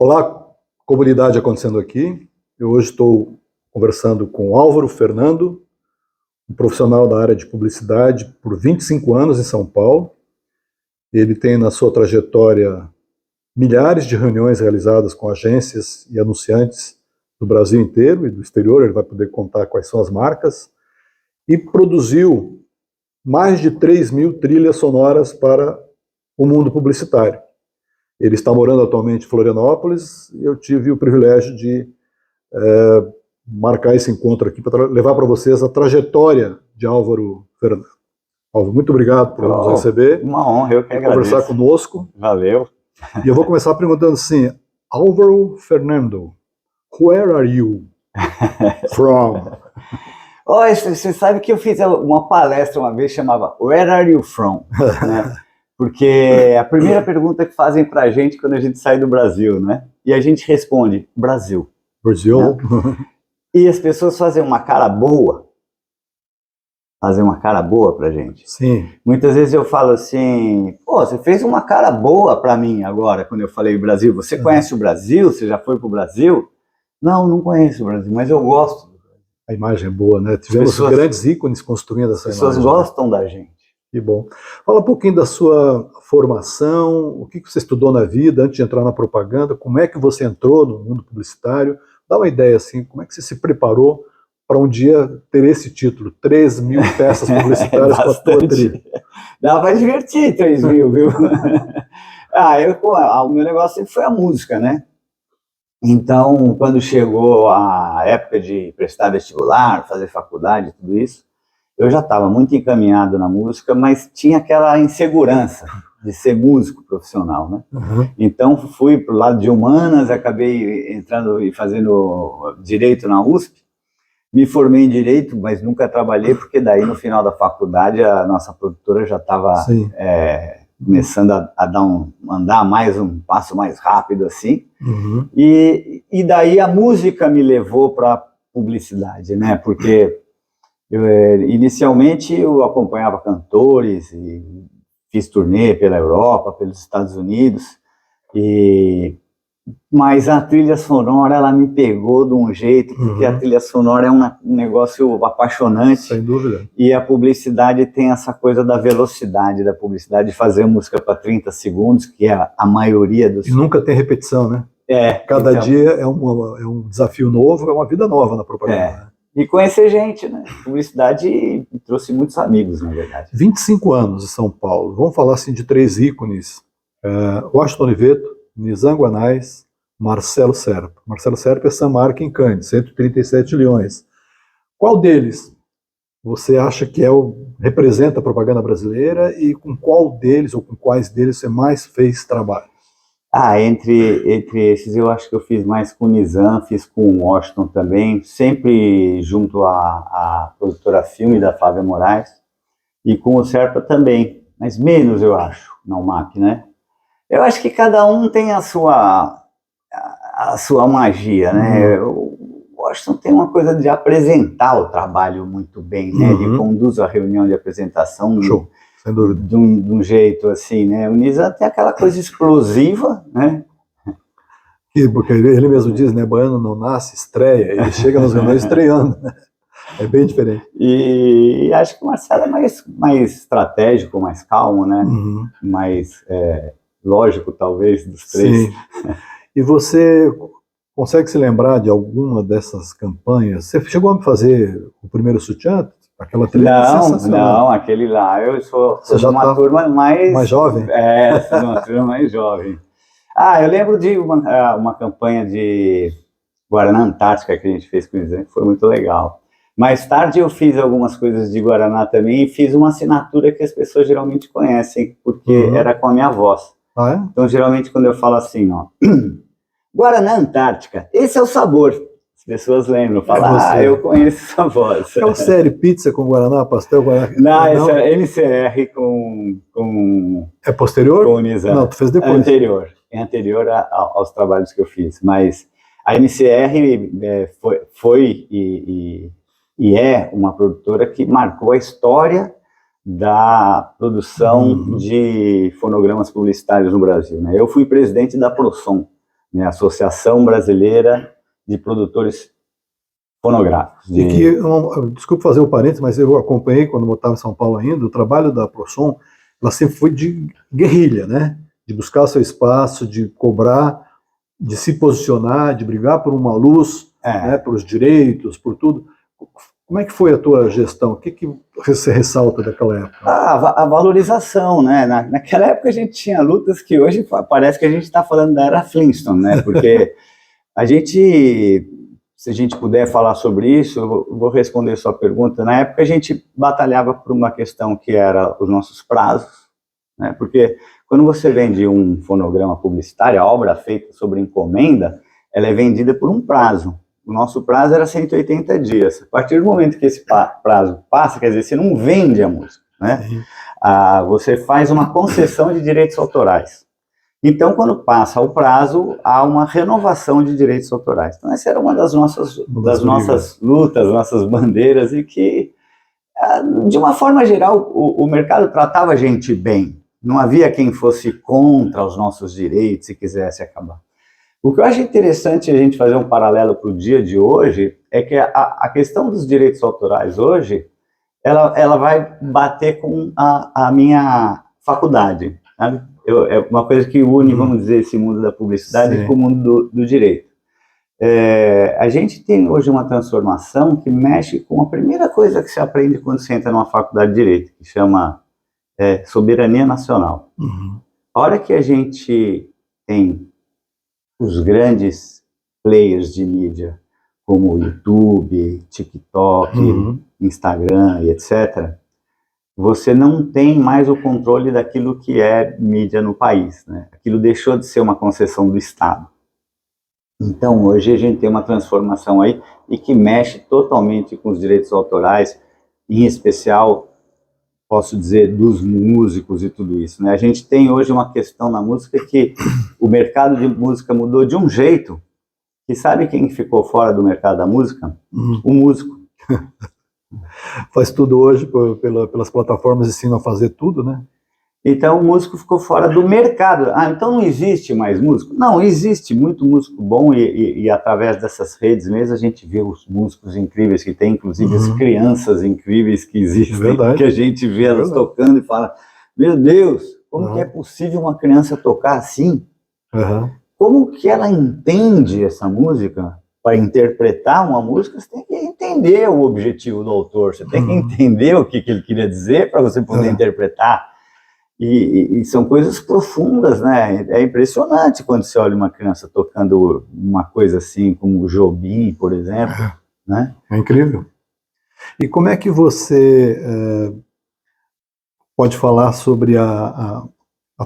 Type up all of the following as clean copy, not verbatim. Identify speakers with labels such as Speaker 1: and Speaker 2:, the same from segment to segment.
Speaker 1: Olá, comunidade acontecendo aqui. Eu hoje estou conversando com Álvaro Fernando, um profissional da área de publicidade por 25 anos em São Paulo. Ele tem na sua trajetória milhares de reuniões realizadas com agências e anunciantes do Brasil inteiro e do exterior. Ele vai poder contar quais são as marcas. E produziu mais de 3.000 trilhas sonoras para o mundo publicitário. Ele está morando atualmente em Florianópolis e eu tive o privilégio de marcar esse encontro aqui para levar para vocês a trajetória de Álvaro Fernando. Álvaro, muito obrigado por nos receber.
Speaker 2: Uma honra, eu que agradeço.
Speaker 1: Conversar conosco.
Speaker 2: Valeu.
Speaker 1: E eu vou começar perguntando assim, Álvaro Fernando, where are you from?
Speaker 2: Você sabe que eu fiz uma palestra uma vez, chamava Where are you from? Né? Porque a primeira pergunta que fazem pra gente quando a gente sai do Brasil, né? E a gente responde, Brasil.
Speaker 1: Brasil.
Speaker 2: Né? E as pessoas fazem uma cara boa. Fazem uma cara boa pra gente.
Speaker 1: Sim.
Speaker 2: Muitas vezes eu falo assim, pô, você fez uma cara boa pra mim agora, quando eu falei Brasil. Você conhece o Brasil? Você já foi pro Brasil? Não conheço o Brasil, mas eu gosto.
Speaker 1: A imagem é boa, né? Tivemos grandes ícones construindo essa imagem.
Speaker 2: As pessoas gostam da gente.
Speaker 1: Que bom. Fala um pouquinho da sua formação, o que você estudou na vida antes de entrar na propaganda, como é que você entrou no mundo publicitário, dá uma ideia assim, como é que você se preparou para um dia ter esse título, 3.000 peças publicitárias com a tua trilha.
Speaker 2: Dá para divertir 3.000, viu? O meu negócio sempre foi a música, né? Então, quando chegou a época de prestar vestibular, fazer faculdade, tudo isso, eu já estava muito encaminhado na música, mas tinha aquela insegurança de ser músico profissional, né?
Speaker 1: Uhum.
Speaker 2: Então fui para o lado de humanas, acabei entrando e fazendo direito na USP, me formei em direito, mas nunca trabalhei, porque daí no final da faculdade a nossa produtora já estava começando a andar mais um passo mais rápido assim,
Speaker 1: uhum.
Speaker 2: e daí a música me levou para publicidade, né? Porque inicialmente eu acompanhava cantores e fiz turnê pela Europa, pelos Estados Unidos, mas a trilha sonora ela me pegou de um jeito, porque a trilha sonora é um negócio apaixonante.
Speaker 1: Sem dúvida.
Speaker 2: E a publicidade tem essa coisa da velocidade da publicidade, de fazer música para 30 segundos, que é a maioria dos...
Speaker 1: E nunca tem repetição, né? Cada dia é um desafio novo, é uma vida nova na propaganda.
Speaker 2: E conhecer gente, né? Publicidade trouxe muitos amigos, na verdade.
Speaker 1: 25 anos em São Paulo. Vamos falar assim de 3 ícones. Washington Oliveto, Nizam Guanais, Marcelo Serpa. Marcelo Serpa é Samarca em Cannes, 137 leões. Qual deles você acha que representa a propaganda brasileira e com qual deles ou com quais deles você mais fez trabalho?
Speaker 2: Entre esses eu acho que eu fiz mais com o Nizam, fiz com o Washington também, sempre junto à produtora Filme da Flávia Moraes, e com o Serpa também, mas menos eu acho, na UMAP, né? Eu acho que cada um tem a sua magia, né? O Washington tem uma coisa de apresentar o trabalho muito bem, né? Ele conduz a reunião de apresentação.
Speaker 1: Show. Sem dúvida.
Speaker 2: De um jeito assim, né? O Nizam tem aquela coisa explosiva, né?
Speaker 1: Porque ele mesmo diz, né? Baiano não nasce, estreia. Ele chega nas reuniões estreando, né? É bem diferente.
Speaker 2: E acho que o Marcelo é mais estratégico, mais calmo, né? Mais lógico, talvez, dos três.
Speaker 1: Sim. E você consegue se lembrar de alguma dessas campanhas? Você chegou a fazer o primeiro sutiã? Aquela trilha sensacional.
Speaker 2: Não, aquele lá, eu sou
Speaker 1: de
Speaker 2: uma turma mais
Speaker 1: jovem?
Speaker 2: Sou uma turma mais jovem. Eu lembro de uma campanha de Guaraná Antártica que a gente fez com o Nizam, que foi muito legal. Mais tarde eu fiz algumas coisas de Guaraná também e fiz uma assinatura que as pessoas geralmente conhecem, porque era com a minha voz. Então, geralmente, quando eu falo assim, ó, Guaraná Antártica, esse é o sabor. As pessoas lembram, falam, eu conheço essa voz.
Speaker 1: É uma série pizza com Guaraná, pastel, Guaraná?
Speaker 2: Não, essa é MCR com...
Speaker 1: É posterior?
Speaker 2: Com o Nizam.
Speaker 1: Não, tu fez depois.
Speaker 2: É anterior aos trabalhos que eu fiz. Mas a MCR foi e é uma produtora que marcou a história da produção de fonogramas publicitários no Brasil, né? Eu fui presidente da Prosom, né? Associação Brasileira de Produtores Fonográficos.
Speaker 1: E que, desculpe fazer o parênteses, mas eu acompanhei quando eu estava em São Paulo ainda, o trabalho da ProSom, ela sempre foi de guerrilha, né? De buscar seu espaço, de cobrar, de se posicionar, de brigar por uma luz, né? Por os direitos, por tudo. Como é que foi a tua gestão? O que você ressalta daquela época?
Speaker 2: A valorização, né? Naquela época a gente tinha lutas que hoje parece que a gente está falando da era Flintstone, né? Porque a gente, se a gente puder falar sobre isso, eu vou responder a sua pergunta. Na época a gente batalhava por uma questão que era os nossos prazos, né? Porque quando você vende um fonograma publicitário, a obra feita sobre encomenda, ela é vendida por um prazo. O nosso prazo era 180 dias. A partir do momento que esse prazo passa, quer dizer, você não vende a música, né? Você faz uma concessão de direitos autorais. Então, quando passa o prazo, há uma renovação de direitos autorais. Então, essa era uma das nossas lutas, nossas bandeiras, e que, de uma forma geral, o mercado tratava a gente bem. Não havia quem fosse contra os nossos direitos e quisesse acabar. O que eu acho interessante a gente fazer um paralelo para o dia de hoje é que a questão dos direitos autorais hoje, ela vai bater com a minha faculdade, sabe? É uma coisa que une, vamos dizer, esse mundo da publicidade com o mundo do direito. A gente tem hoje uma transformação que mexe com a primeira coisa que se aprende quando você entra numa faculdade de direito, que chama soberania nacional. A hora que a gente tem os grandes players de mídia, como o YouTube, TikTok, Instagram e etc., você não tem mais o controle daquilo que é mídia no país, né? Aquilo deixou de ser uma concessão do Estado. Então, hoje a gente tem uma transformação aí e que mexe totalmente com os direitos autorais, em especial, posso dizer, dos músicos e tudo isso, né? A gente tem hoje uma questão na música que o mercado de música mudou de um jeito, que sabe quem ficou fora do mercado da música? O músico.
Speaker 1: Faz tudo hoje pelas plataformas, ensinam a fazer tudo, né?
Speaker 2: Então o músico ficou fora do mercado. Então não existe mais músico? Não, existe muito músico bom e através dessas redes mesmo a gente vê os músicos incríveis que tem, inclusive as crianças incríveis que existem, que a gente vê elas tocando e fala, meu Deus, como que é possível uma criança tocar assim? Como que ela entende essa música? Para interpretar uma música, você tem que entender o objetivo do autor, você tem que entender o que ele queria dizer para você poder interpretar. E são coisas profundas, né? É impressionante quando você olha uma criança tocando uma coisa assim, como o Jobim, por exemplo, né?
Speaker 1: É incrível. E como é que você pode falar sobre a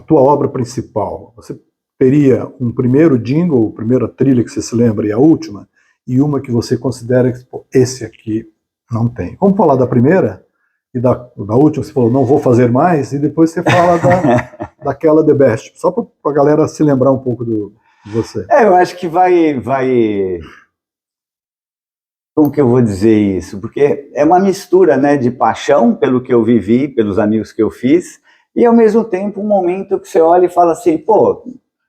Speaker 1: tua obra principal? Você teria um primeiro jingle, a primeira trilha que você se lembra e a última, e uma que você considera que esse aqui não tem. Vamos falar da primeira e da última, você falou, não vou fazer mais, e depois você fala daquela The Best, só para a galera se lembrar um pouco de você.
Speaker 2: Eu acho que vai... Como que eu vou dizer isso? Porque é uma mistura, né, de paixão pelo que eu vivi, pelos amigos que eu fiz, e ao mesmo tempo um momento que você olha e fala assim, pô,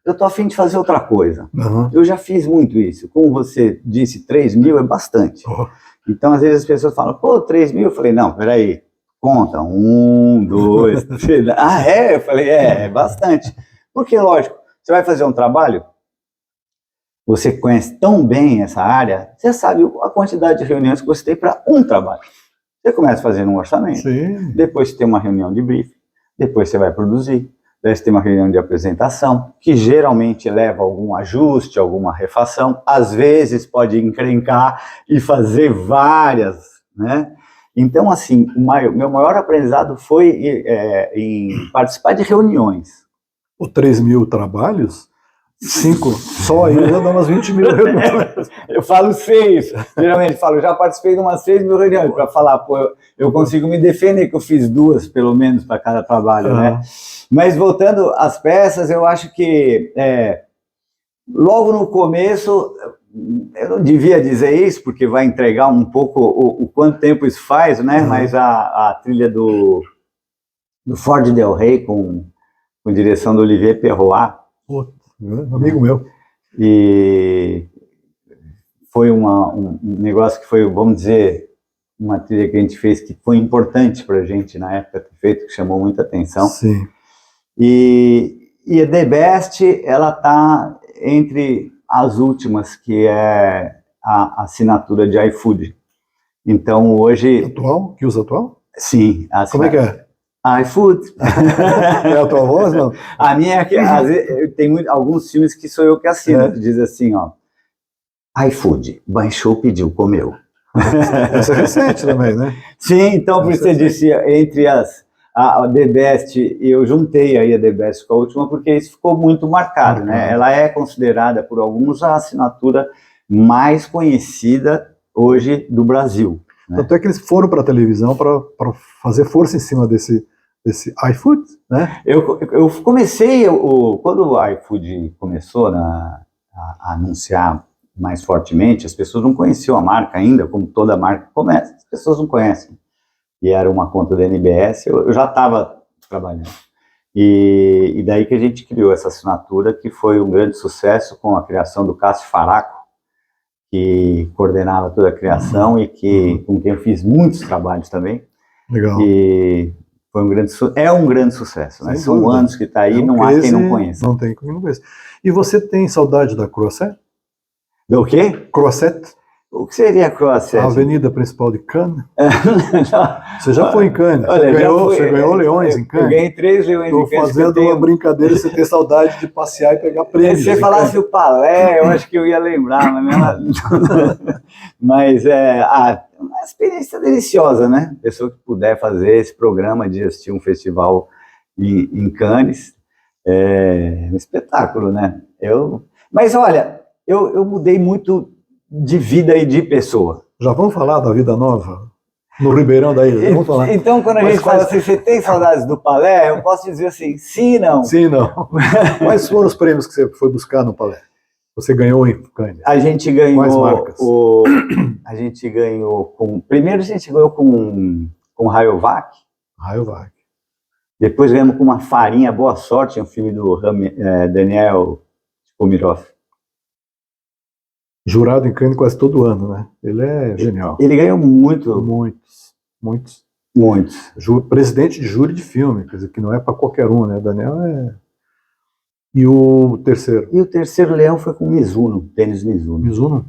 Speaker 2: eu tô a fim de fazer outra coisa. Eu já fiz muito isso. Como você disse, 3 mil é bastante. Então, às vezes as pessoas falam, pô, 3 mil? Eu falei, não, peraí, conta. 1, 2, 3. Eu falei, é bastante. Porque, lógico, você vai fazer um trabalho, você conhece tão bem essa área, você sabe a quantidade de reuniões que você tem para um trabalho. Você começa fazendo um orçamento, depois você tem uma reunião de briefing, depois você vai produzir, daí você tem uma reunião de apresentação, que geralmente leva a algum ajuste, alguma refação, às vezes pode encrencar e fazer várias, né? Então, assim, meu maior aprendizado foi em participar de reuniões.
Speaker 1: O 3 mil trabalhos? 5, só aí já dá umas 20 mil reuniões.
Speaker 2: Eu falo 6, geralmente falo, já participei de umas 6 mil reuniões, para falar, pô, eu consigo me defender que eu fiz 2, pelo menos, para cada trabalho, né? Mas voltando às peças, eu acho que logo no começo, eu não devia dizer isso, porque vai entregar um pouco o quanto tempo isso faz, né? Mas a trilha do Ford Del Rey, com direção do Olivier Perroat,
Speaker 1: amigo meu.
Speaker 2: E foi um negócio que foi, vamos dizer, uma trilha que a gente fez que foi importante para a gente na época ter feito, que chamou muita atenção.
Speaker 1: Sim.
Speaker 2: E a The Best, ela está entre as últimas, que é a assinatura de iFood. Então, hoje...
Speaker 1: Atual? Que usa atual?
Speaker 2: Sim.
Speaker 1: Como é que é?
Speaker 2: iFood.
Speaker 1: É a tua voz, não?
Speaker 2: A minha é que, às vezes, tem alguns filmes que sou eu que assino, que diz assim, ó, iFood, baixou, pediu, comeu.
Speaker 1: Essa é recente também, né?
Speaker 2: Sim, então, por isso você disse, entre a The Best, eu juntei aí a The Best com a última, porque isso ficou muito marcado, né? Ela é considerada por alguns a assinatura mais conhecida hoje do Brasil. Né?
Speaker 1: Tanto é que eles foram para a televisão para fazer força em cima desse iFood, né?
Speaker 2: Eu comecei, quando o iFood começou a anunciar mais fortemente, as pessoas não conheciam a marca ainda, como toda marca começa, as pessoas não conhecem. E era uma conta da NBS, eu já estava trabalhando. E daí que a gente criou essa assinatura, que foi um grande sucesso com a criação do Cássio Faraco, que coordenava toda a criação e com quem eu fiz muitos trabalhos também.
Speaker 1: Legal.
Speaker 2: E foi um grande sucesso, né? São anos que está aí, não há quem não conheça.
Speaker 1: Não tem quem não conheça. E você tem saudade da Croisset?
Speaker 2: Do quê?
Speaker 1: Croisset?
Speaker 2: O que seria Croisset?
Speaker 1: A avenida principal de Cannes? Você já foi em Cannes?
Speaker 2: Olha,
Speaker 1: você ganhou leões em Cannes?
Speaker 2: Eu ganhei 3 leões em Cannes.
Speaker 1: Estou fazendo uma brincadeira, você ter saudade de passear e pegar prêmios.
Speaker 2: Se você falasse o Palais, eu acho que eu ia lembrar. Mas é uma experiência deliciosa, né? Pessoa que puder fazer esse programa de assistir um festival em Cannes, é um espetáculo, né? Mas olha, eu mudei muito de vida e de pessoa.
Speaker 1: Já vamos falar da vida nova? No Ribeirão da Ilha, vamos falar.
Speaker 2: Então, quando a gente fala assim, você tem saudades do Palais, eu posso dizer assim, sim e não.
Speaker 1: Sim e não. Quais foram os prêmios que você foi buscar no Palais? Você ganhou em Cannes?
Speaker 2: A gente ganhou...
Speaker 1: Quais marcas?
Speaker 2: A gente ganhou com... Primeiro a gente ganhou com Rayovac.
Speaker 1: Rayovac.
Speaker 2: Depois ganhamos com uma farinha Boa Sorte, um filme do Daniel Pomirov.
Speaker 1: Jurado em Cannes quase todo ano, né? Ele é genial.
Speaker 2: Ele ganhou muito.
Speaker 1: Muitos.
Speaker 2: Presidente
Speaker 1: de júri de filme, quer dizer, que não é para qualquer um, né? Daniel é... E o terceiro?
Speaker 2: E o terceiro leão foi com Mizuno, tênis Mizuno.
Speaker 1: Mizuno?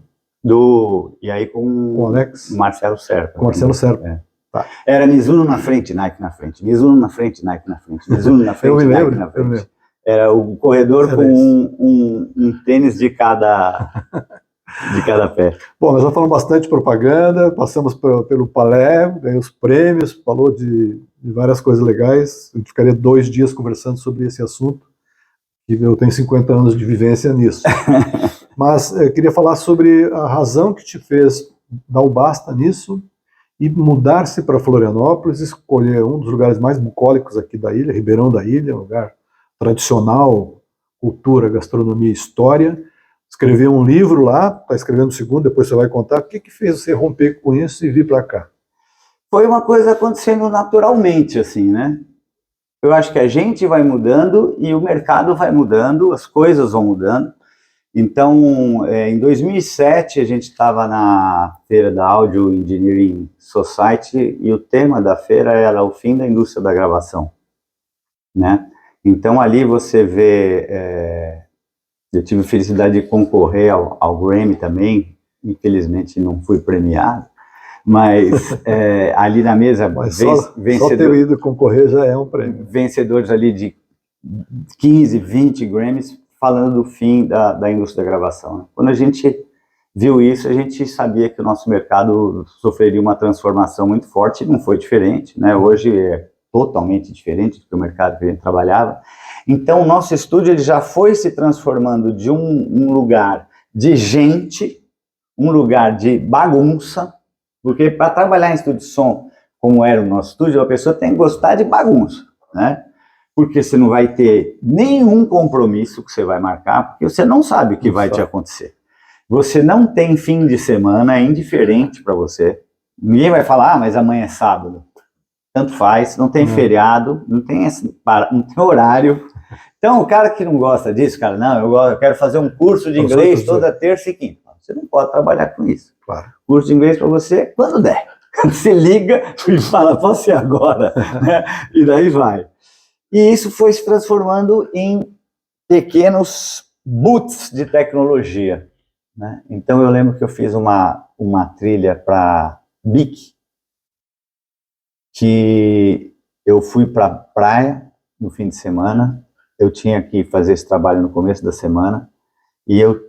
Speaker 2: E aí com
Speaker 1: o Alex?
Speaker 2: Marcelo Serpa.
Speaker 1: Com Marcelo Serpa.
Speaker 2: É. Tá. Era Mizuno na frente, Nike na frente. Mizuno na frente, Nike na frente. Mizuno na frente, Nike na frente. Era o corredor com um tênis de cada pé.
Speaker 1: Bom, nós já falamos bastante de propaganda, passamos pelo Palais, ganhamos prêmios, falou de várias coisas legais. A gente ficaria 2 dias conversando sobre esse assunto, e eu tenho 50 anos de vivência nisso. Mas eu queria falar sobre a razão que te fez dar o basta nisso e mudar-se para Florianópolis, escolher um dos lugares mais bucólicos aqui da ilha, Ribeirão da Ilha, um lugar tradicional, cultura, gastronomia e história. Escreveu um livro lá, está escrevendo o segundo, depois você vai contar. O que fez você romper com isso e vir para cá?
Speaker 2: Foi uma coisa acontecendo naturalmente, assim, né? Eu acho que a gente vai mudando e o mercado vai mudando, as coisas vão mudando. Então, em 2007, a gente estava na feira da Audio Engineering Society e o tema da feira era o fim da indústria da gravação, né? Então, ali você vê... eu tive a felicidade de concorrer ao Grammy também, infelizmente não fui premiado, mas ali na mesa,
Speaker 1: só ter ido concorrer já é um prêmio.
Speaker 2: Vencedores ali de 15, 20 Grammys, falando do fim da indústria da gravação. Né? Quando a gente viu isso, a gente sabia que o nosso mercado sofreria uma transformação muito forte, e não foi diferente, né? Hoje é totalmente diferente do que o mercado que a gente trabalhava. Então, o nosso estúdio ele já foi se transformando de um lugar de gente, um lugar de bagunça, porque para trabalhar em estúdio de som, como era o nosso estúdio, a pessoa tem que gostar de bagunça, né? Porque você não vai ter nenhum compromisso que você vai marcar, porque você não sabe o que vai te acontecer. Você não tem fim de semana, é indiferente para você. Ninguém vai falar, mas amanhã é sábado. Tanto faz, não tem feriado, não tem horário. Então, o cara que não gosta disso, cara, não, eu quero fazer um curso de inglês toda terça e quinta. Você não pode trabalhar com isso.
Speaker 1: Claro.
Speaker 2: Curso de inglês para você, quando der. Você liga e fala, pode ser agora, né? E daí vai. E isso foi se transformando em pequenos boots de tecnologia, né? Então eu lembro que eu fiz uma trilha para BIC, que eu fui para a praia no fim de semana, eu tinha que fazer esse trabalho no começo da semana, e eu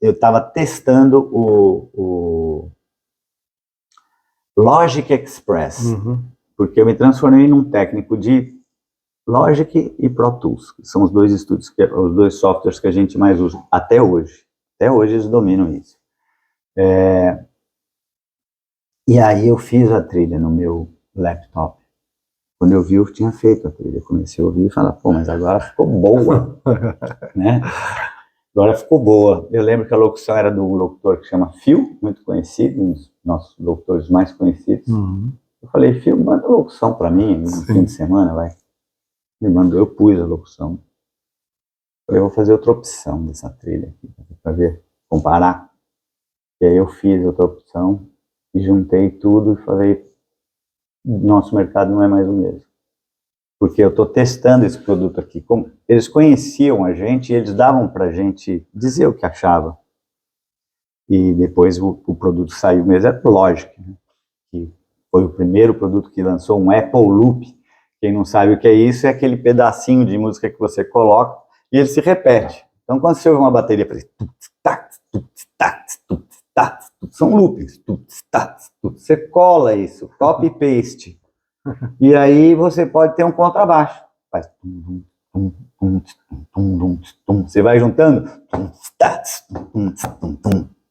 Speaker 2: estava testando o Logic Express, porque eu me transformei num técnico de Logic e Pro Tools, que são os dois softwares que a gente mais usa até hoje. Até hoje eles dominam isso. E aí eu fiz a trilha no meu laptop. Quando eu vi, eu tinha feito a trilha. Comecei a ouvir e falar, pô, mas agora ficou boa, né? Agora ficou boa. Eu lembro que a locução era do locutor que chama Phil, muito conhecido, um dos nossos locutores mais conhecidos. Eu falei, Phil, manda a locução para mim no fim de semana, vai. Ele mandou, eu pus a locução. Eu vou fazer outra opção dessa trilha aqui, para ver, comparar. E aí eu fiz outra opção e juntei tudo e falei, nosso mercado não é mais o mesmo. Porque eu estou testando esse produto aqui. Como eles conheciam a gente e eles davam para a gente dizer o que achava. E depois o produto saiu mesmo, é Logic, né? Que foi o primeiro produto que lançou um Apple Loop. Quem não sabe o que é isso, é aquele pedacinho de música que você coloca e ele se repete. Então quando você ouve uma bateria, são loopings. Você cola isso, copy e paste. E aí você pode ter um contrabaixo. Faz você vai juntando,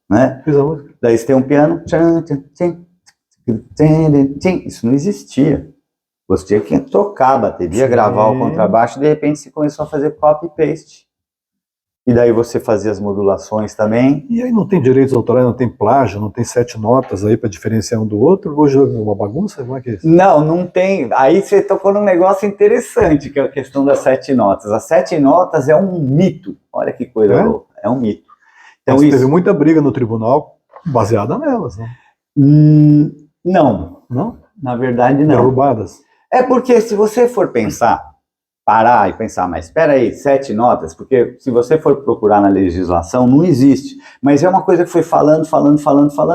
Speaker 2: né? Daí você tem um piano. Isso não existia. Você tinha que tocar a bateria, gravar o contrabaixo, e de repente você começou a fazer copy e paste. E daí você fazia as modulações também.
Speaker 1: E aí não tem direitos autorais, não tem plágio, não tem 7 notas aí para diferenciar um do outro? Hoje é uma bagunça? Como é que é isso?
Speaker 2: Não tem. Aí você tocou num negócio interessante, que é a questão das 7 notas. As 7 notas é um mito. Olha que coisa louca. É um mito. Então,
Speaker 1: mas teve muita briga no tribunal baseada nelas, né?
Speaker 2: Não.
Speaker 1: Não?
Speaker 2: Na verdade, não.
Speaker 1: Derrubadas?
Speaker 2: É porque se você for parar e pensar, mas espera aí, 7 notas, porque se você for procurar na legislação, não existe. Mas é uma coisa que foi falando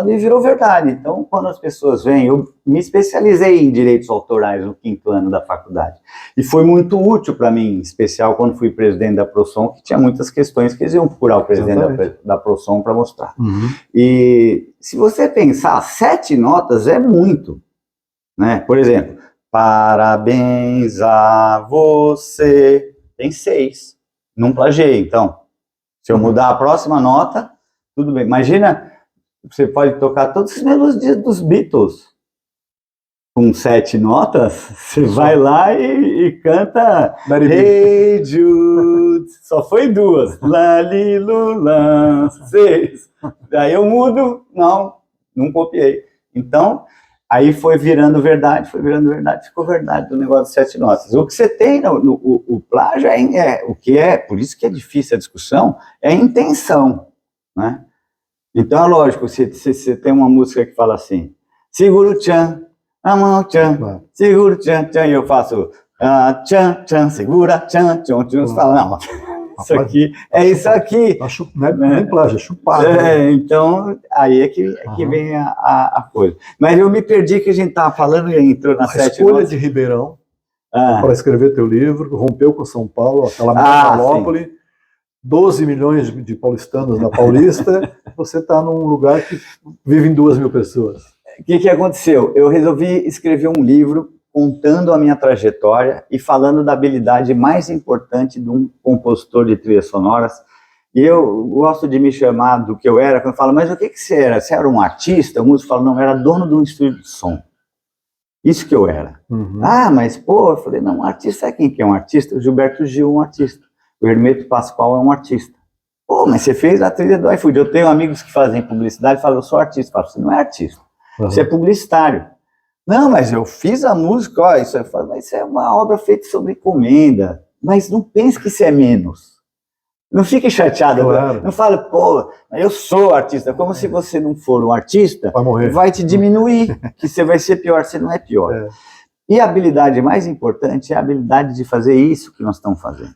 Speaker 2: e virou verdade. Então, quando as pessoas vêm, eu me especializei em direitos autorais no 5º ano da faculdade. E foi muito útil para mim, em especial quando fui presidente da Prosom, que tinha muitas questões que eles iam procurar o presidente da Prosom para mostrar. E se você pensar, 7 notas é muito, né? Por exemplo, parabéns a você. Tem 6. Não plagiei, então. Se eu mudar a próxima nota, tudo bem. Imagina, você pode tocar todas as melodias dos Beatles. Com 7 notas, você vai lá e canta Hey Jude. Só foi 2. Lalilula, 6. Aí eu mudo, não copiei. Então, aí foi virando verdade, ficou verdade do negócio de 7 notas. O que você tem o plágio o que é, por isso que é difícil a discussão, é a intenção, né? Então é lógico, se tem uma música que fala assim, segura o tchan, a mão tchan, segura o tchan, tchan, e eu faço tchan, tchan, segura, tchan, tchan, tchan, você fala, não, isso aqui, é isso aqui.
Speaker 1: Não é nem plágio, é chupado.
Speaker 2: Então, aí é que vem a coisa. Mas eu me perdi que a gente estava falando e entrou na 7 notas.
Speaker 1: A escolha de Ribeirão para escrever teu livro, rompeu com São Paulo, aquela megalópole, 12 milhões de paulistanos na Paulista, você está num lugar que vivem 2.000 pessoas.
Speaker 2: O que aconteceu? Eu resolvi escrever um livro contando a minha trajetória e falando da habilidade mais importante de um compositor de trilhas sonoras. E eu gosto de me chamar do que eu era, quando eu falo, mas o que você era? Você era um artista? O músico fala, não, eu era dono de um estúdio de som. Isso que eu era. Mas pô, eu falei, não, um artista, sabe quem que é um artista? O Gilberto Gil é um artista. O Hermeto Pascoal é um artista. Pô, mas você fez a trilha do iFood. Eu tenho amigos que fazem publicidade e falam, eu sou artista. Eu falo, você não é artista, você é publicitário. Não, mas eu fiz a música, ó, isso é uma obra feita sobre encomenda. mas não pense que isso é menos. Não fique chateado,
Speaker 1: Claro.
Speaker 2: não fale, pô, eu sou artista. Como se você não for um artista,
Speaker 1: Vai morrer.
Speaker 2: vai te diminuir, que você vai ser pior, você não é pior.
Speaker 1: É.
Speaker 2: E a habilidade mais importante é a habilidade de fazer isso que nós estamos fazendo.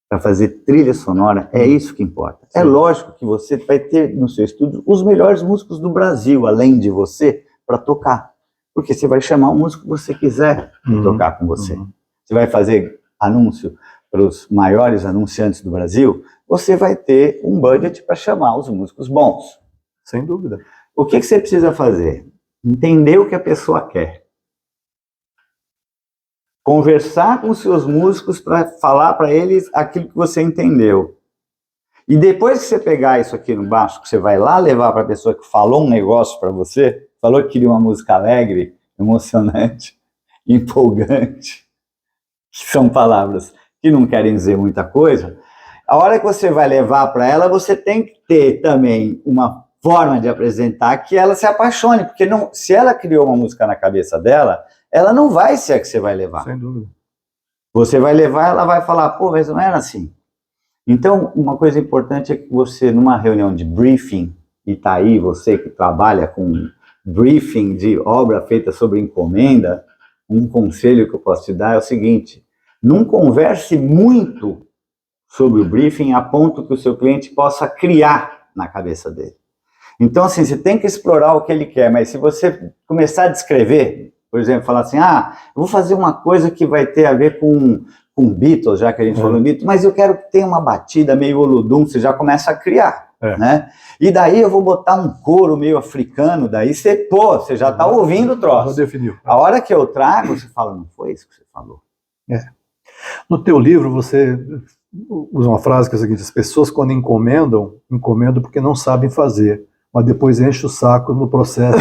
Speaker 2: Para fazer trilha sonora, é isso que importa.
Speaker 1: Sim.
Speaker 2: É lógico que você vai ter no seu estúdio os melhores músicos do Brasil, além de você, para tocar. Porque você vai chamar o músico que você quiser tocar com você. Você vai fazer anúncio para os maiores anunciantes do Brasil, você vai ter um budget para chamar os músicos bons.
Speaker 1: Sem dúvida.
Speaker 2: O que você precisa fazer? Entender o que a pessoa quer. Conversar com os seus músicos para falar para eles aquilo que você entendeu. E depois que você pegar isso aqui no baixo, que você vai lá levar para a pessoa que falou um negócio para você, falou que queria uma música alegre, emocionante, empolgante, que são palavras que não querem dizer muita coisa, a hora que você vai levar para ela, você tem que ter também uma forma de apresentar que ela se apaixone, porque não, se ela criou uma música na cabeça dela, ela não vai ser a que você vai levar.
Speaker 1: Sem dúvida.
Speaker 2: Você vai levar, ela vai falar, pô, mas não era assim. Então, uma coisa importante é que você, numa reunião de briefing, e tá aí você que trabalha com briefing de obra feita sobre encomenda, um conselho que eu posso te dar é o seguinte: não converse muito sobre o briefing a ponto que o seu cliente possa criar na cabeça dele. Então, assim, você tem que explorar o que ele quer, mas se você começar a descrever, por exemplo, falar assim, eu vou fazer uma coisa que vai ter a ver com Beatles, já que a gente falou Beatles, mas eu quero que tenha uma batida meio Olodum, você já começa a criar, né? E daí eu vou botar um coro meio africano, daí você já está ouvindo o troço.
Speaker 1: Já definiu.
Speaker 2: A hora que eu trago, você fala, não foi isso que você falou.
Speaker 1: No teu livro, você usa uma frase que é a seguinte: as pessoas quando encomendam porque não sabem fazer, mas depois enche o saco no processo.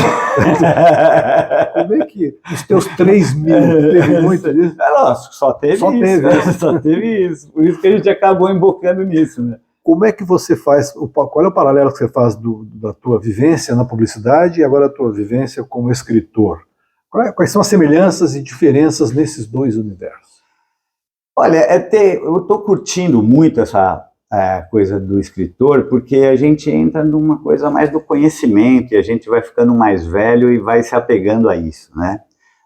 Speaker 1: Como é que os teus 3.000 teve muito disso?
Speaker 2: Lógico, só teve isso. Por isso que a gente acabou embocando nisso, né?
Speaker 1: Como é que você faz, qual é o paralelo que você faz da tua vivência na publicidade e agora a tua vivência como escritor? Quais são as semelhanças e diferenças nesses dois universos?
Speaker 2: Olha, eu estou curtindo muito essa coisa do escritor, porque a gente entra numa coisa mais do conhecimento e a gente vai ficando mais velho e vai se apegando a isso, né?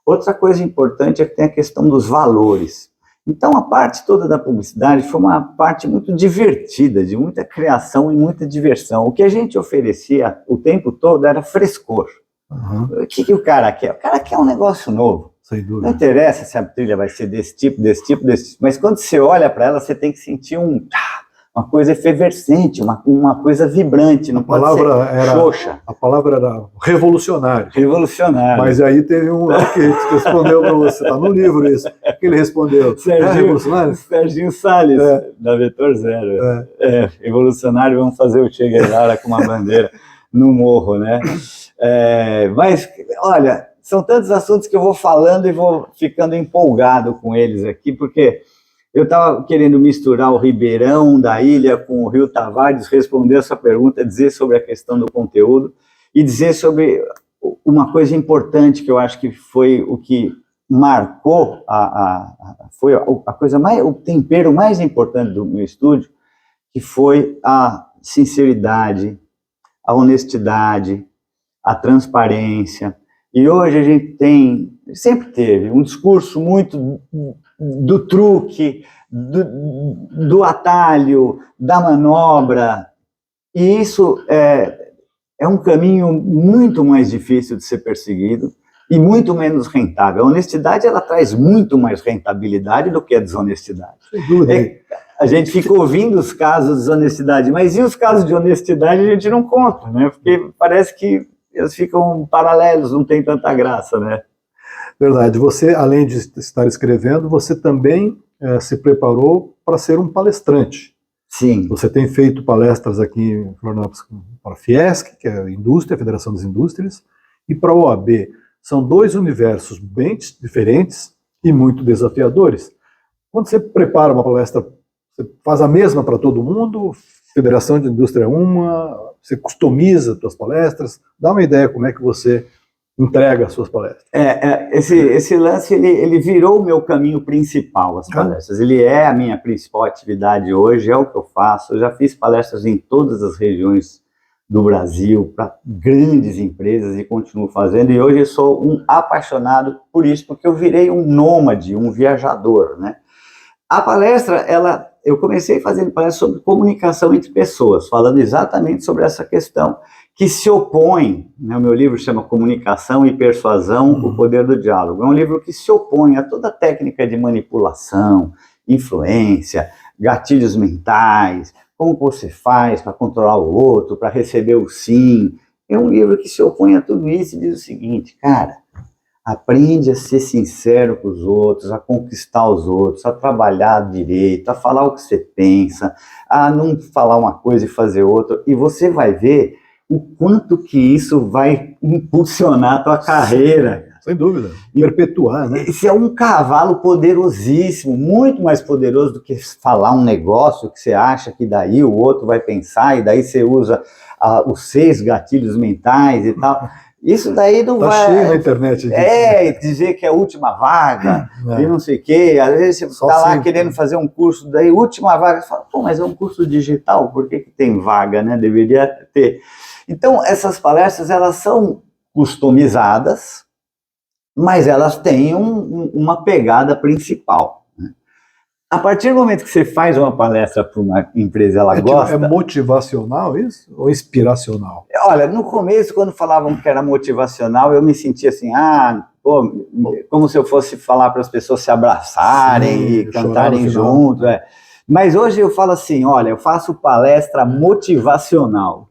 Speaker 2: Outra coisa importante é que tem a questão dos valores. Então, a parte toda da publicidade foi uma parte muito divertida, de muita criação e muita diversão. O que a gente oferecia o tempo todo era frescor. O que o cara quer? O cara quer um negócio novo.
Speaker 1: Sem dúvida.
Speaker 2: Não interessa se a trilha vai ser desse tipo, mas quando você olha para ela, você tem que sentir uma coisa efervescente, uma coisa vibrante, não pode ser xoxa.
Speaker 1: A palavra era revolucionário.
Speaker 2: Revolucionário.
Speaker 1: Mas aí teve um que respondeu para você, está no livro isso, que ele respondeu, revolucionário?
Speaker 2: Serginho Salles, da Vetor Zero. Revolucionário, vamos fazer o Che Guevara com uma bandeira no morro, né? Mas, olha, são tantos assuntos que eu vou falando e vou ficando empolgado com eles aqui, porque eu estava querendo misturar o Ribeirão da Ilha com o Rio Tavares, responder essa pergunta, dizer sobre a questão do conteúdo e dizer sobre uma coisa importante que eu acho que foi o que marcou, foi a coisa mais, o tempero mais importante do meu estúdio, que foi a sinceridade, a honestidade, a transparência. E hoje a gente sempre teve um discurso muito do truque, do atalho, da manobra, e isso é um caminho muito mais difícil de ser perseguido e muito menos rentável. A honestidade, ela traz muito mais rentabilidade do que a desonestidade.
Speaker 1: Sem dúvida.
Speaker 2: A gente fica ouvindo os casos de desonestidade, mas e os casos de honestidade a gente não conta, né? Porque parece que eles ficam paralelos, não tem tanta graça, né?
Speaker 1: Verdade. Você, além de estar escrevendo, você também se preparou para ser um palestrante.
Speaker 2: Sim.
Speaker 1: Você tem feito palestras aqui em Florianópolis para a Fiesc, que é a indústria, a Federação das Indústrias, e para a OAB. São dois universos bem diferentes e muito desafiadores. Quando você prepara uma palestra, você faz a mesma para todo mundo? Federação de Indústria é uma? Você customiza as suas palestras? Dá uma ideia como é que você entrega as suas palestras?
Speaker 2: Esse lance, ele virou o meu caminho principal, as palestras. Ele é a minha principal atividade hoje, é o que eu faço. Eu já fiz palestras em todas as regiões do Brasil, para grandes empresas, e continuo fazendo. E hoje eu sou um apaixonado por isso, porque eu virei um nômade, um viajador, né? A palestra, eu comecei fazendo palestra sobre comunicação entre pessoas, falando exatamente sobre essa questão, que se opõe, né, o meu livro chama Comunicação e Persuasão, o Poder do Diálogo. É um livro que se opõe a toda técnica de manipulação, influência, gatilhos mentais, como você faz para controlar o outro, para receber o sim. É um livro que se opõe a tudo isso e diz o seguinte, cara, aprende a ser sincero com os outros, a conquistar os outros, a trabalhar direito, a falar o que você pensa, a não falar uma coisa e fazer outra, e você vai ver o quanto que isso vai impulsionar a tua carreira.
Speaker 1: Sem dúvida, perpetuar, né?
Speaker 2: Esse é um cavalo poderosíssimo, muito mais poderoso do que falar um negócio que você acha que daí o outro vai pensar, e daí você usa os 6 gatilhos mentais e tal. Isso daí não vai...
Speaker 1: Tá cheio na internet disso.
Speaker 2: Dizer que é a última vaga, e não sei o quê. Às vezes você está lá querendo fazer um curso, daí última vaga, você fala, pô, mas é um curso digital, por que tem vaga, né? Deveria ter. Então, essas palestras, elas são customizadas, mas elas têm uma pegada principal. Né? A partir do momento que você faz uma palestra para uma empresa, ela gosta...
Speaker 1: É motivacional isso? Ou inspiracional?
Speaker 2: Olha, no começo, quando falavam que era motivacional, eu me sentia assim, como se eu fosse falar para as pessoas se abraçarem e cantarem junto. Mas hoje eu falo assim, olha, eu faço palestra motivacional.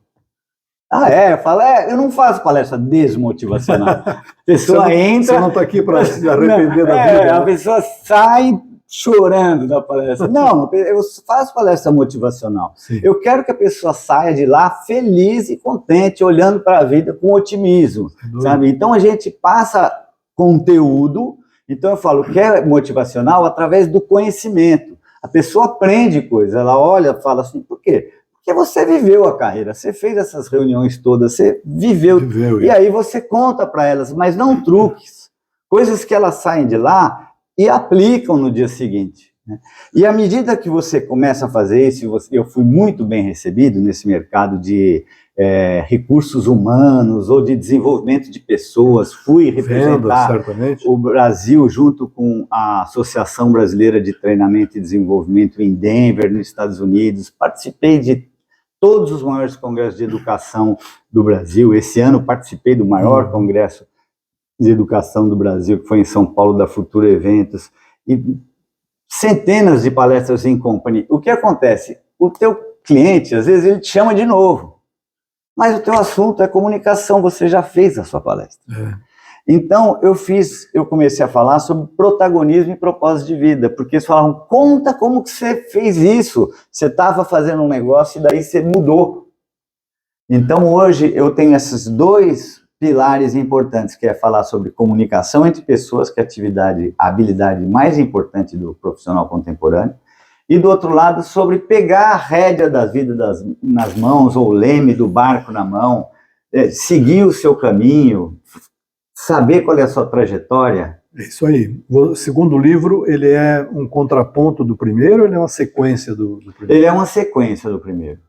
Speaker 2: Eu falo, eu não faço palestra desmotivacional. A pessoa entra...
Speaker 1: Você não está aqui para se arrepender da vida.
Speaker 2: Né? A pessoa sai chorando da palestra. Não, eu faço palestra motivacional. Sim. Eu quero que a pessoa saia de lá feliz e contente, olhando para a vida com otimismo, sabe? Então a gente passa conteúdo, então eu falo que é motivacional através do conhecimento. A pessoa aprende coisas, ela olha e fala assim, por quê? Porque você viveu a carreira, você fez essas reuniões todas, você viveu e aí você conta para elas, mas não truques, coisas que elas saem de lá e aplicam no dia seguinte. Né? E à medida que você começa a fazer isso, eu fui muito bem recebido nesse mercado de recursos humanos ou de desenvolvimento de pessoas, fui representar o Brasil junto com a Associação Brasileira de Treinamento e Desenvolvimento em Denver, nos Estados Unidos, participei de todos os maiores congressos de educação do Brasil. Esse ano participei do maior congresso de educação do Brasil, que foi em São Paulo, da Futura Eventos, e centenas de palestras em company. O que acontece? O teu cliente, às vezes, ele te chama de novo, mas o teu assunto é comunicação, você já fez a sua palestra. Então, eu comecei a falar sobre protagonismo e propósito de vida, porque eles falavam, conta como que você fez isso, você estava fazendo um negócio e daí você mudou. Então, hoje, eu tenho esses 2 pilares importantes, que é falar sobre comunicação entre pessoas, que é a habilidade mais importante do profissional contemporâneo, e do outro lado, sobre pegar a rédea da vida nas mãos, ou o leme do barco na mão, seguir o seu caminho, saber qual é a sua trajetória.
Speaker 1: É isso aí. O segundo livro, ele é um contraponto do primeiro ou ele é uma sequência do primeiro?
Speaker 2: Ele é uma sequência do primeiro.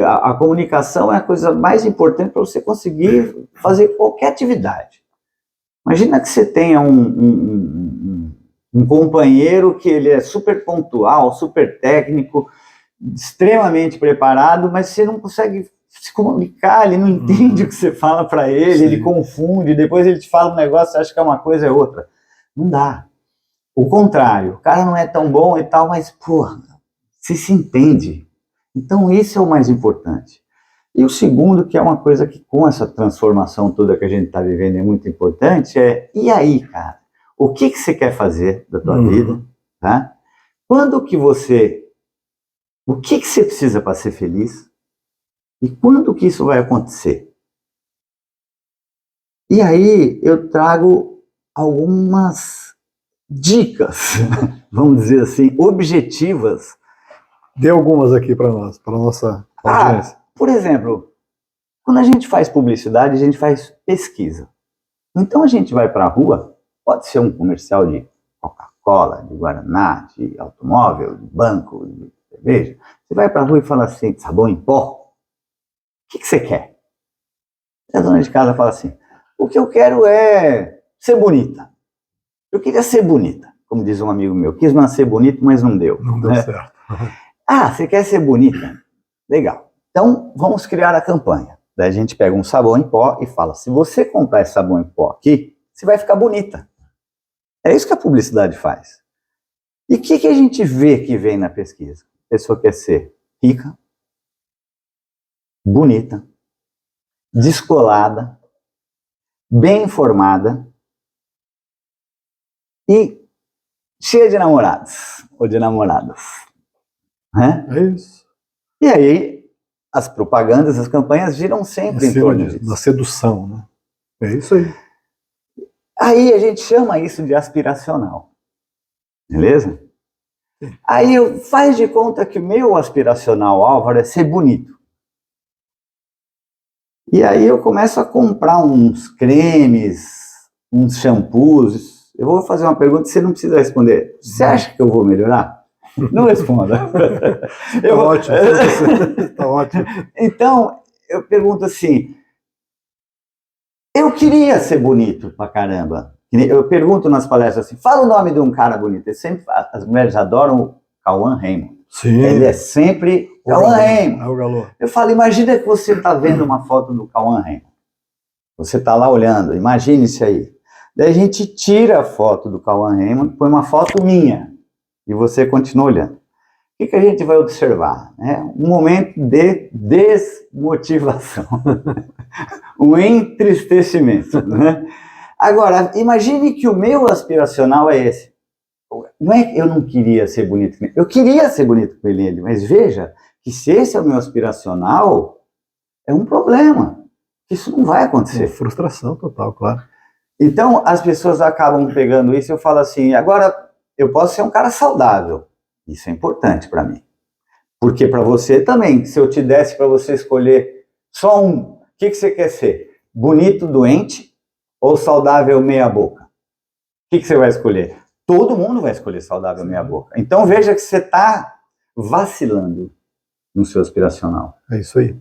Speaker 2: A comunicação é a coisa mais importante para você conseguir fazer qualquer atividade. Imagina que você tenha um companheiro que ele é super pontual, super técnico, extremamente preparado, mas você não consegue se comunicar, ele não entende o que você fala para ele, ele confunde, depois ele te fala um negócio, você acha que é uma coisa, é outra. Não dá. O contrário, o cara não é tão bom e tal, mas, porra, você se entende. Então, isso é o mais importante. E o segundo, que é uma coisa que com essa transformação toda que a gente está vivendo é muito importante, e aí, cara? O que você quer fazer da tua vida? Tá? O que você precisa para ser feliz? E quando que isso vai acontecer? E aí eu trago algumas dicas, vamos dizer assim, objetivas.
Speaker 1: Dê algumas aqui para nós, para a nossa audiência.
Speaker 2: Por exemplo, quando a gente faz publicidade, a gente faz pesquisa. Então a gente vai para a rua, pode ser um comercial de Coca-Cola, de Guaraná, de automóvel, de banco, de cerveja. Você vai para a rua e fala assim, sabão em pó, o que você quer? A dona de casa fala assim, o que eu quero é ser bonita. Eu queria ser bonita, como diz um amigo meu. Quis nascer bonito, mas não deu.
Speaker 1: Não deu certo.
Speaker 2: Ah, você quer ser bonita? Legal. Então, vamos criar a campanha. Daí a gente pega um sabão em pó e fala, se você comprar esse sabão em pó aqui, você vai ficar bonita. É isso que a publicidade faz. E o que a gente vê que vem na pesquisa? A pessoa quer ser rica, bonita, descolada, bem informada e cheia de namorados ou de namoradas. Né?
Speaker 1: É isso.
Speaker 2: E aí, as propagandas, as campanhas giram sempre em torno disso.
Speaker 1: Da sedução, né? É isso aí.
Speaker 2: Aí a gente chama isso de aspiracional. Beleza? Sim. Aí faz de conta que o meu aspiracional, Álvaro, é ser bonito. E aí eu começo a comprar uns cremes, uns shampoos. Eu vou fazer uma pergunta que você não precisa responder. Você acha que eu vou melhorar? Não responda.
Speaker 1: Tá ótimo. Tá ótimo.
Speaker 2: Então, eu pergunto assim, eu queria ser bonito pra caramba. Eu pergunto nas palestras assim, fala o nome de um cara bonito. As mulheres adoram o Cauã Raymond.
Speaker 1: Sim.
Speaker 2: Ele é sempre Cauã Raymond.
Speaker 1: É o galô.
Speaker 2: Eu falo, imagina que você está vendo uma foto do Cauã Raymond. Você está lá olhando, imagine isso aí. Daí a gente tira a foto do Cauã Raymond, põe uma foto minha. E você continua olhando. O que a gente vai observar? Um momento de desmotivação. Um entristecimento. Né? Agora, imagine que o meu aspiracional é esse. Não é que eu não queria ser bonito com ele. Eu queria ser bonito com ele, mas veja que se esse é o meu aspiracional, é um problema. Isso não vai acontecer.
Speaker 1: Frustração total, claro.
Speaker 2: Então, as pessoas acabam pegando isso e eu falo assim, agora eu posso ser um cara saudável. Isso é importante para mim. Porque para você também, se eu te desse para você escolher só um, o que você quer ser? Bonito, doente ou saudável, meia boca? O que você vai escolher? Todo mundo vai escolher saudável, meia boca. Então veja que você está vacilando no seu aspiracional.
Speaker 1: É isso aí.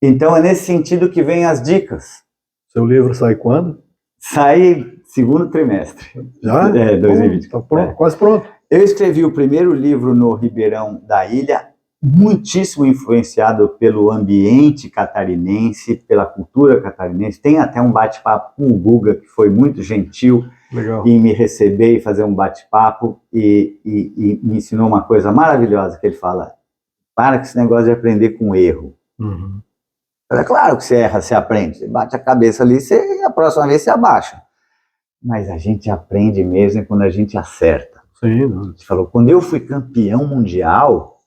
Speaker 2: Então é nesse sentido que vem as dicas.
Speaker 1: Seu livro sai quando?
Speaker 2: Sai segundo trimestre.
Speaker 1: Já?
Speaker 2: 2020.
Speaker 1: Tá pronto, quase pronto.
Speaker 2: Eu escrevi o primeiro livro no Ribeirão da Ilha, muitíssimo influenciado pelo ambiente catarinense, pela cultura catarinense. Tem até um bate-papo com o Guga, que foi muito gentil.
Speaker 1: Legal.
Speaker 2: Em me receber e fazer um bate-papo e me ensinou uma coisa maravilhosa, que ele fala, para com esse negócio de aprender com erro.
Speaker 1: Uhum.
Speaker 2: É claro que você erra, você aprende, você bate a cabeça ali, a próxima vez você abaixa. Mas a gente aprende mesmo quando a gente acerta.
Speaker 1: Sim.
Speaker 2: Você falou, quando eu fui campeão mundial,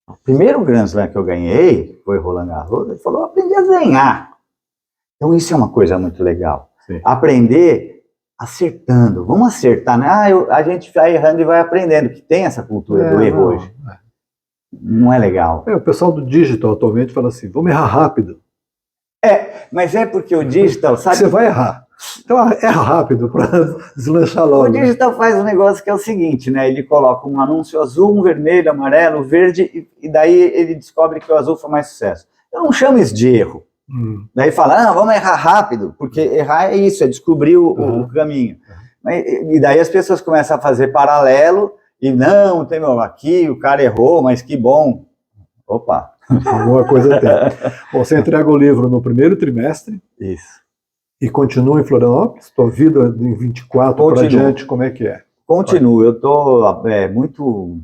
Speaker 2: o primeiro Grand Slam que eu ganhei, foi Roland Garros, ele falou, eu aprendi a ganhar. Então isso é uma coisa muito legal.
Speaker 1: Sim.
Speaker 2: Aprender acertando. Vamos acertar, né? A gente vai errando e vai aprendendo, que tem essa cultura do erro hoje. Não é legal.
Speaker 1: O pessoal do digital atualmente fala assim, vamos errar rápido.
Speaker 2: Mas é porque o digital, sabe?
Speaker 1: Você vai errar. Então erra rápido para deslanchar logo.
Speaker 2: O digital faz um negócio que é o seguinte, né? Ele coloca um anúncio azul, um vermelho, amarelo, verde, e daí ele descobre que o azul foi mais sucesso. Eu não chamo isso de erro. Daí fala, vamos errar rápido, porque errar é isso, é descobrir o caminho. E daí as pessoas começam a fazer paralelo, e não, tem aqui, o cara errou, mas que bom. Opa!
Speaker 1: Alguma coisa tem. Bom, você entrega o livro no primeiro trimestre.
Speaker 2: Isso.
Speaker 1: E continua em Florianópolis? Tua vida em 24 para diante, como é que é?
Speaker 2: Continuo, eu estou muito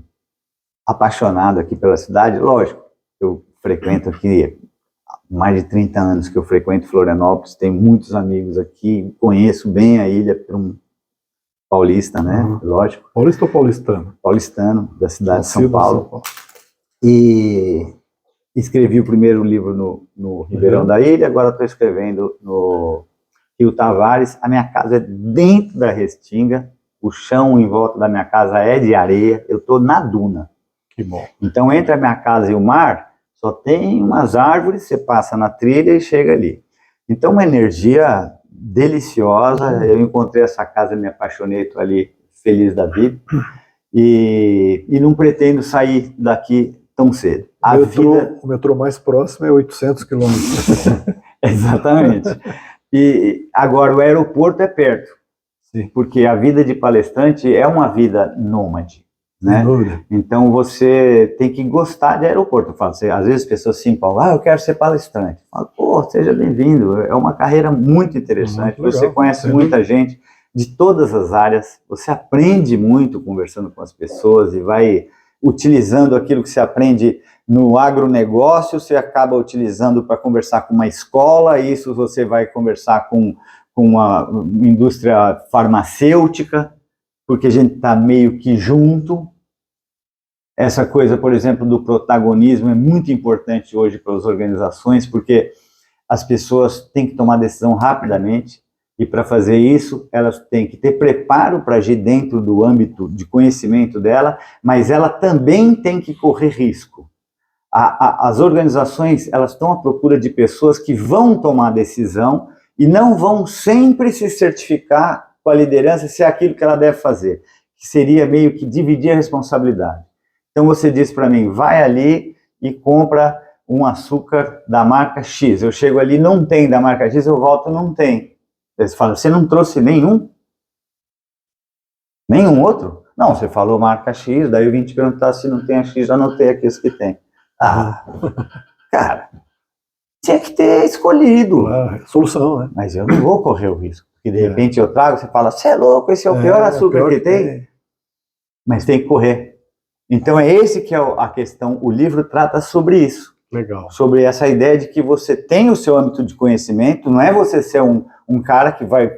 Speaker 2: apaixonado aqui pela cidade, lógico, eu frequento aqui mais de 30 anos que eu frequento Florianópolis, tenho muitos amigos aqui, conheço bem a ilha por um paulista, né? Lógico.
Speaker 1: Paulista ou paulistano?
Speaker 2: Paulistano, da cidade de São Paulo. E escrevi o primeiro livro no Ribeirão da Ilha, agora estou escrevendo no Rio Tavares. A minha casa é dentro da Restinga, o chão em volta da minha casa é de areia, eu estou na duna.
Speaker 1: Que bom.
Speaker 2: Então, entre a minha casa e o mar, só tem umas árvores, você passa na trilha e chega ali. Então, uma energia deliciosa. Eu encontrei essa casa, me apaixonei, estou ali feliz da vida. E não pretendo sair daqui tão cedo.
Speaker 1: O metrô mais próximo é 800 quilômetros.
Speaker 2: Exatamente. E agora o aeroporto é perto. Sim. Porque a vida de palestrante é uma vida nômade, né? Então você tem que gostar de aeroporto. Eu falo, às vezes as pessoas se empolgam, eu quero ser palestrante. Eu falo, pô, seja bem-vindo, é uma carreira muito interessante. Muito você conhece muita gente de todas as áreas, você aprende muito conversando com as pessoas e vai utilizando aquilo que você aprende no agronegócio, você acaba utilizando para conversar com uma escola, isso você vai conversar com uma indústria farmacêutica, porque a gente está meio que junto. Essa coisa, por exemplo, do protagonismo é muito importante hoje para as organizações, porque as pessoas têm que tomar decisão rapidamente, e para fazer isso, elas têm que ter preparo para agir dentro do âmbito de conhecimento dela, mas ela também tem que correr risco. As organizações, elas estão à procura de pessoas que vão tomar decisão e não vão sempre se certificar com a liderança se é aquilo que ela deve fazer, que seria meio que dividir a responsabilidade. Então você diz para mim, vai ali e compra um açúcar da marca X. Eu chego ali, não tem da marca X, eu volto, não tem. Eles falam, você não trouxe nenhum? Nenhum outro? Não, você falou marca X, daí eu vim te perguntar se não tem a X, já anotei aqui os que tem. Ah, cara, tinha que ter escolhido.
Speaker 1: Solução, né?
Speaker 2: Mas eu não vou correr o risco. Porque de repente eu trago, você fala, você é louco, esse é o pior açúcar que tem. Mas tem que correr. Então é esse que é a questão. O livro trata sobre isso.
Speaker 1: Legal.
Speaker 2: Sobre essa ideia de que você tem o seu âmbito de conhecimento, não é você ser um cara que vai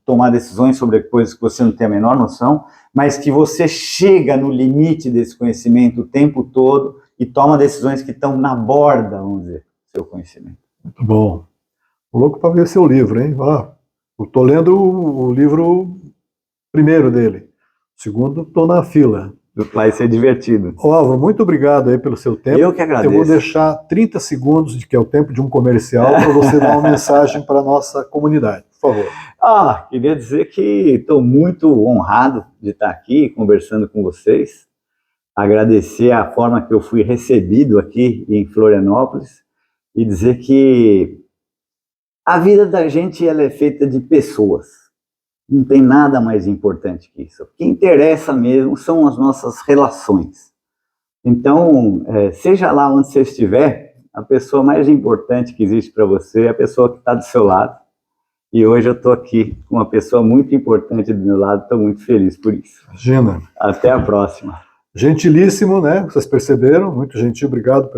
Speaker 2: tomar decisões sobre coisas que você não tem a menor noção, mas que você chega no limite desse conhecimento o tempo todo e toma decisões que estão na borda, vamos dizer, do seu conhecimento.
Speaker 1: Muito bom. Tô louco para ver seu livro, hein? Eu estou lendo o livro primeiro dele. O segundo, estou na fila.
Speaker 2: Vai ser divertido.
Speaker 1: Álvaro, muito obrigado aí pelo seu tempo.
Speaker 2: Eu que agradeço.
Speaker 1: Eu vou deixar 30 segundos, que é o tempo de um comercial, para você dar uma mensagem para a nossa comunidade, por favor.
Speaker 2: Queria dizer que estou muito honrado de estar aqui conversando com vocês. Agradecer a forma que eu fui recebido aqui em Florianópolis e dizer que a vida da gente ela é feita de pessoas. Não tem nada mais importante que isso. O que interessa mesmo são as nossas relações. Então, seja lá onde você estiver, a pessoa mais importante que existe para você é a pessoa que está do seu lado. E hoje eu estou aqui com uma pessoa muito importante do meu lado, estou muito feliz por isso.
Speaker 1: Imagina.
Speaker 2: Até a próxima.
Speaker 1: Gentilíssimo, né? Vocês perceberam? Muito gentil, obrigado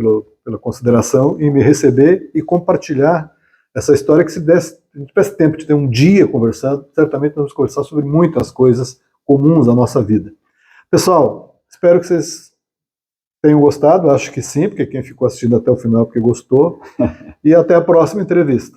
Speaker 1: pela consideração em me receber e compartilhar essa história que se a gente tivesse tempo de ter um dia conversando, certamente vamos conversar sobre muitas coisas comuns da nossa vida. Pessoal, espero que vocês tenham gostado, acho que sim, porque quem ficou assistindo até o final porque gostou, e até a próxima entrevista.